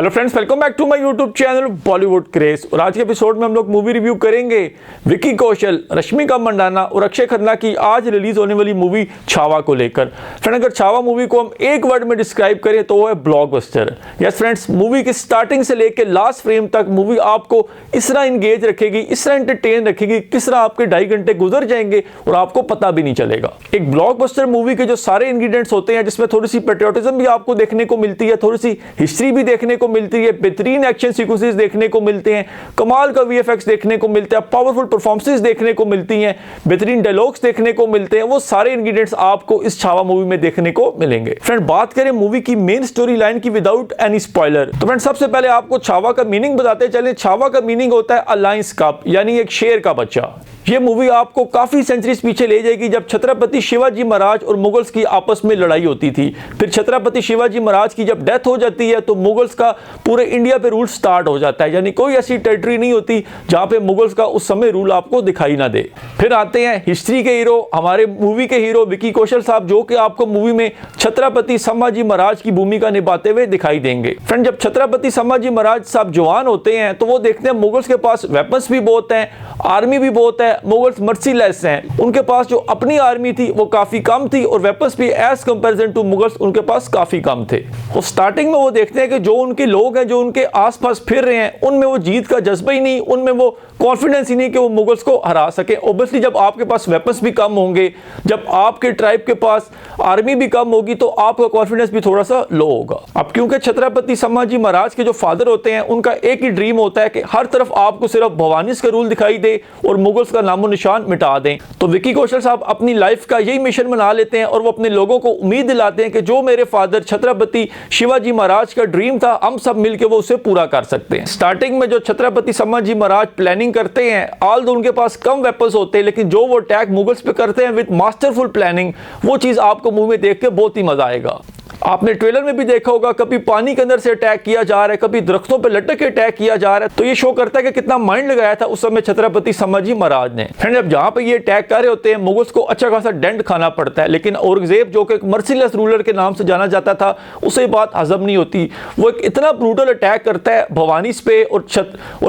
Hello friends, welcome back to my YouTube channel Bollywood craze. और आज के episode में हम लोग मूवी रिव्यू करेंगे विकी कौशल, रश्मिका मंडाना और अक्षय खन्ना की आज रिलीज होने वाली मूवी छावा को लेकर। फ्रेंड, अगर छावा मूवी को हम एक वर्ड में डिस्क्राइब करें तो वो है ब्लॉकबस्टर। यस फ्रेंड्स, मूवी की स्टार्टिंग से लेकर लास्ट फ्रेम तक मूवी आपको इस तरह इंगेज रखेगी, इस तरह एंटरटेन रखेगी, किस तरह आपके 2.5 घंटे गुजर जाएंगे और आपको पता भी नहीं चलेगा। एक ब्लॉकबस्टर मूवी के जो सारे इंग्रेडिएंट्स होते हैं, जिसमें थोड़ी सी पेट्रियोटिज्म भी आपको देखने को मिलती है, थोड़ी सी हिस्ट्री भी देखने को मिलती है, बेहतरीन एक्शन सीक्वेंसेस देखने को मिलते हैं, कमाल का वीएफएक्स देखने को मिलता है, पावरफुल परफॉर्मेंसेस देखने को मिलती हैं, बेहतरीन डायलॉग्स देखने को मिलते हैं। वो सारे इंग्रेडिएंट्स आपको इस छावा मूवी में देखने को मिलेंगे। फ्रेंड, बात करें मूवी की मेन स्टोरी लाइन की विदाउट एनी स्पॉइलर, तो फ्रेंड सबसे पहले आपको छावा का मीनिंग बताते चलें। छावा का मीनिंग होता है अलायंस कप, यानी एक शेर का बच्चा। ये मूवी आपको काफी सेंचुरीज पीछे ले जाएगी, जब छत्रपति शिवाजी महाराज और मुगल्स की आपस में लड़ाई होती थी। फिर छत्रपति शिवाजी महाराज की जब डेथ हो जाती है तो मुगल्स का पूरे इंडिया पे रूल स्टार्ट हो जाता है, यानी कोई ऐसी टेरिटरी नहीं होती जहां पे मुगल्स का उस समय रूल आपको दिखाई ना दे। फिर आते हैं हिस्ट्री के हीरो, हमारे मूवी के हीरो विकी कौशल साहब, जो कि आपको मूवी में छत्रपति संभाजी महाराज की भूमिका निभाते हुए दिखाई देंगे। फ्रेंड, जब छत्रपति संभाजी महाराज साहब जवान होते हैं तो वो देखते हैं मुगल्स के पास वेपन्स भी बहुत हैं, आर्मी भी बहुत है, मुगल्स मर्सीलेस हैं। उनके पास जो अपनी आर्मी थी वो काफी कम थी और वेपन्स भी एज कंपैरिजन टू मुगल्स उनके पास काफी कम थे। और स्टार्टिंग में वो देखते हैं कि जो उनके लोग हैं, जो उनके आसपास फिर रहे हैं, उनमें वो जीत का जज्बा ही नहीं, उनमें वो कॉन्फिडेंस ही नहीं कि वो मुगल्स को हरा सके। ऑब्वियसली जब आपके पास वेपन्स भी कम होंगे, जब आपके ट्राइब के पास आर्मी भी कम होगी, तो आपका कॉन्फिडेंस भी थोड़ा सा लो होगा। अब क्योंकि छत्रपति संभाजी महाराज के जो फादर होते हैं, उनका एक ही ड्रीम होता है कि हर तरफ आपको सिर्फ भवानीस का रूल दिखाई दे और मुगल्स का नामो निशान मिटा दें। तो विकी कौशल साहब अपनी लाइफ का यही मिशन बना लेते हैं और वो अपने लोगों को उम्मीद दिलाते हैं कि जो मेरे फादर छत्रपति शिवाजी महाराज का ड्रीम था, हम सब मिलकर वो उसे पूरा कर सकते हैं। स्टार्टिंग में जो छत्रपति संभाजी महाराज प्लानिंग करते हैं, ऑल दो उनके पास कम वेपन्स होते हैं, लेकिन जो वो अटैक मुगल्स पे करते हैं विद मास्टरफुल प्लानिंग, वो चीज आपको मूवी में देख के बहुत ही मजा आएगा। आपने ट्रेलर में भी देखा होगा, कभी पानी के अंदर से अटैक किया जा रहा है, कभी दरख्तों पे लटक के अटैक किया जा रहा है। तो ये शो करता है कि कितना माइंड लगाया था उस समय छत्रपति संभाजी महाराज ने। फ्रेंड, जब जहां पे ये अटैक कर रहे होते हैं, मुगल्स को अच्छा खासा डेंट खाना पड़ता है, लेकिन औरंगजेब जो कि एक मर्सीलेस रूलर के नाम से जाना जाता था, उसे बात हजम नहीं होती। वो एक इतना ब्रूटल अटैक करता है भवानीस पे और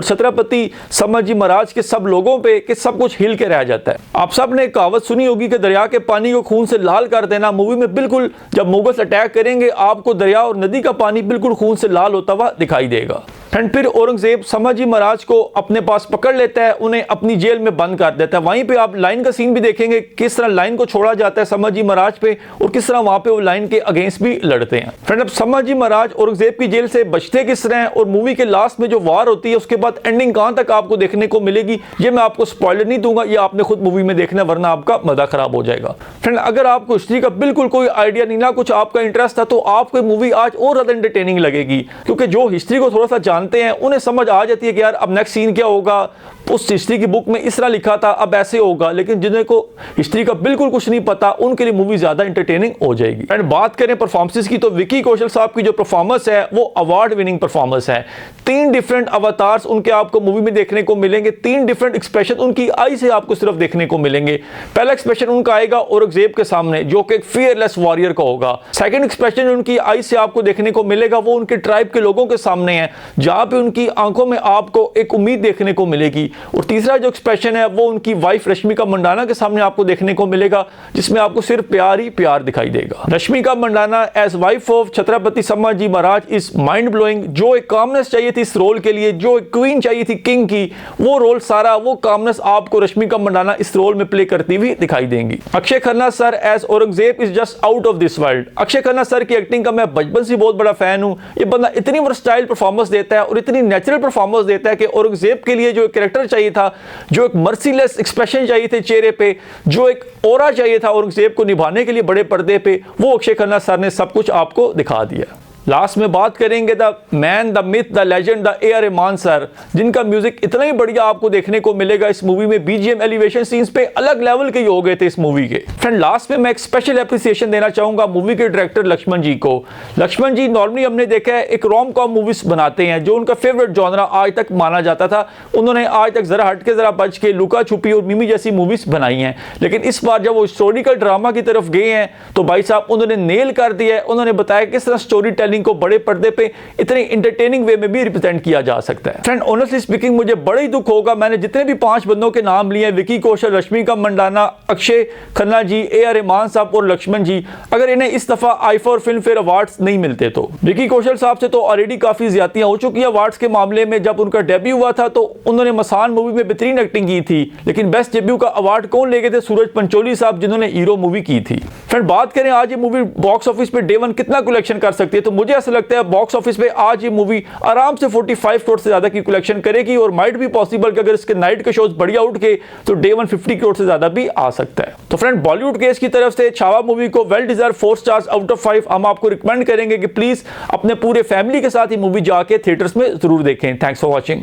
छत्रपति संभाजी महाराज के सब लोगों पे कि सब कुछ हिल के रह जाता है। आप सब ने कहावत सुनी होगी कि दरिया के पानी को खून से लाल कर देना। मूवी में बिल्कुल जब मुगल्स अटैक करेंगे, आपको दरिया और नदी का पानी बिल्कुल खून से लाल होता हुआ दिखाई देगा। फिर औरंगजेब संभाजी महाराज को अपने पास पकड़ लेता है, उन्हें अपनी जेल में बंद कर देता है। वहीं पे आप लाइन का सीन भी देखेंगे, किस तरह लाइन को छोड़ा जाता है संभाजी महाराज पे और किस तरह वहां पे वो लाइन के अगेंस्ट भी लड़ते हैं। फ्रेंड, अब संभाजी महाराज औरंगजेब की जेल से बचते किस तरह हैं और मूवी के लास्ट में जो वार होती है उसके बाद एंडिंग कहां तक आपको देखने को मिलेगी, ये मैं आपको स्पॉइलर नहीं दूंगा, ये आपने खुद मूवी में देखना, वरना आपका मजा खराब हो जाएगा। फ्रेंड, अगर आपको हिस्ट्री का बिल्कुल कोई आइडिया नहीं, ना कुछ आपका इंटरेस्ट था, तो आपको मूवी आज और ज्यादा एंटरटेनिंग लगेगी, क्योंकि जो हिस्ट्री को थोड़ा सा जानते हैं उन्हें समझ आ जाती है कि यार अब नेक्स्ट सीन क्या होगा, उस हिस्ट्री की बुक में इस तरह लिखा था, अब ऐसे होगा। लेकिन जिन्हें को हिस्ट्री का बिल्कुल कुछ नहीं पता, उनके लिए मूवी ज्यादा एंटरटेनिंग हो जाएगी। एंड बात करें परफॉर्मेंसेस की, तो विकी कौशल साहब की जो परफॉर्मेंस है वो अवार्ड विनिंग परफॉर्मेंस है। 3 डिफरेंट अवतार्स उनके आपको मूवी में देखने को मिलेंगे, 3 डिफरेंट एक्सप्रेशन उनकी आई से आपको सिर्फ देखने को मिलेंगे। पहला एक्सप्रेशन उनका आएगा औरंगजेब के सामने, जो कि एक फियरलेस वॉरियर का होगा। सेकंड एक्सप्रेशन उनकी आई से आपको देखने को मिलेगा, वो उनके ट्राइब के लोगों के सामने है, जहां पे उनकी आंखों में आपको एक उम्मीद देखने को मिलेगी। और तीसरा जो एक्सप्रेशन है वो उनकी वाइफ रश्मिका मंडाना के सामने आपको देखने को मिलेगा, जिसमें आपको सिर्फ प्यार ही प्यार दिखाई देगा। Rashmika Mandanna as wife of Chhatrapati Sambhaji Maharaj is mind blowing. जो एक कामनेस चाहिए थी इस रोल के लिए, जो एक क्वीन चाहिए थी किंग की, वो रोल सारा, वो कामनेस आपको रश्मिका मंडाना इस रोल में प्ले करती हुई दिखाई देंगी। Akshaye Khanna sir as Aurangzeb is just out of this world. Akshaye Khanna sir की एक्टिंग का मैं बचपन से बहुत बड़ा फैन हूं। ये बंदा इतनी वर्सटाइल परफॉर्मेंस देता है और इतनी नेचुरल परफॉर्मेंस देता है कि औरंगजेब के लिए जो एक कैरेक्टर चाहिए था, जो एक मर्सीलेस एक्सप्रेशन चाहिए थे चेहरे पे, जो एक ऑरा चाहिए था औरंगजेब को निभाने के लिए बड़े पर्दे पे, वो अक्षय खन्ना सर ने सब कुछ आपको दिखा दिया। लास्ट में बात करेंगे the man, the myth, the legend, the A R Rahman sir, जिनका म्यूजिक इतना ही बढ़िया आपको देखने को मिलेगा इस मूवी में। बीजीएम एलिवेशन सीन्स पे अलग लेवल के हो गए थे इस मूवी के। फ्रेंड, लास्ट में मैं एक स्पेशल एप्रिसिएशन देना चाहूंगा मूवी के डायरेक्टर लक्ष्मण जी को। लक्ष्मण जी नॉर्मली हमने देखा है एक रोम कॉम मूवीज बनाते हैं, जो उनका फेवरेट जॉनरा आज तक माना जाता था। उन्होंने आज तक जरा हटके जरा बच के लुका छुपी और मिमी जैसी मूवीज बनाई हैं, लेकिन इस बार जब वो हिस्टोरिकल ड्रामा की तरफ गए हैं तो भाई साहब उन्होंने नेल कर दिया है। उन्होंने बताया किस तरह स्टोरी टेलिंग टेलिंग को बड़े पर्दे पे इतने इंटरटेनिंग वे में भी रिप्रेजेंट किया जा सकता है। फ्रेंड ऑनेस्टली स्पीकिंग मुझे बड़ा ही दुख होगा, मैंने जितने भी 5 बंदों के नाम लिए, विकी कौशल, रश्मिका मंडाना, अक्षय खन्ना जी, AR रहमान साहब और लक्ष्मण जी, अगर इन्हें इस दफा आईफा और फिल्म फेयर अवार्ड्स नहीं मिलते तो। विकी कौशल साहब से तो ऑलरेडी काफी ज्यादतियां हो चुकी है अवार्ड्स के मामले में। जब उनका डेब्यू हुआ था तो उन्होंने मसान मूवी में बेहतरीन एक्टिंग की थी, लेकिन बेस्ट डेब्यू का अवार्ड कौन ले गए थे? सूरज पंचोली साहब, जिन्होंने हीरो मूवी की थी। फ्रेंड बात करें आज ये मूवी बॉक्स ऑफिस पे डे 1 कितना कलेक्शन कर सकती है, तो मुझे ऐसा लगता है बॉक्स ऑफिस पे आज ये मूवी आराम से 45 करोड़ से ज्यादा की कलेक्शन करेगी, और माइट भी पॉसिबल कि अगर इसके नाइट के शोज बढ़िया उठ के तो डे 1 50 करोड़ से ज्यादा भी आ सकता है। तो फ्रेंड बॉलीवुड केस की तरफ से छावा मूवी को well deserve 4 stars out of 5 हम आपको रिकमेंड करेंगे कि प्लीज अपने पूरे फैमिली के साथ ये मूवी जाके थिएटर्स में जरूर देखें। Thanks for watching.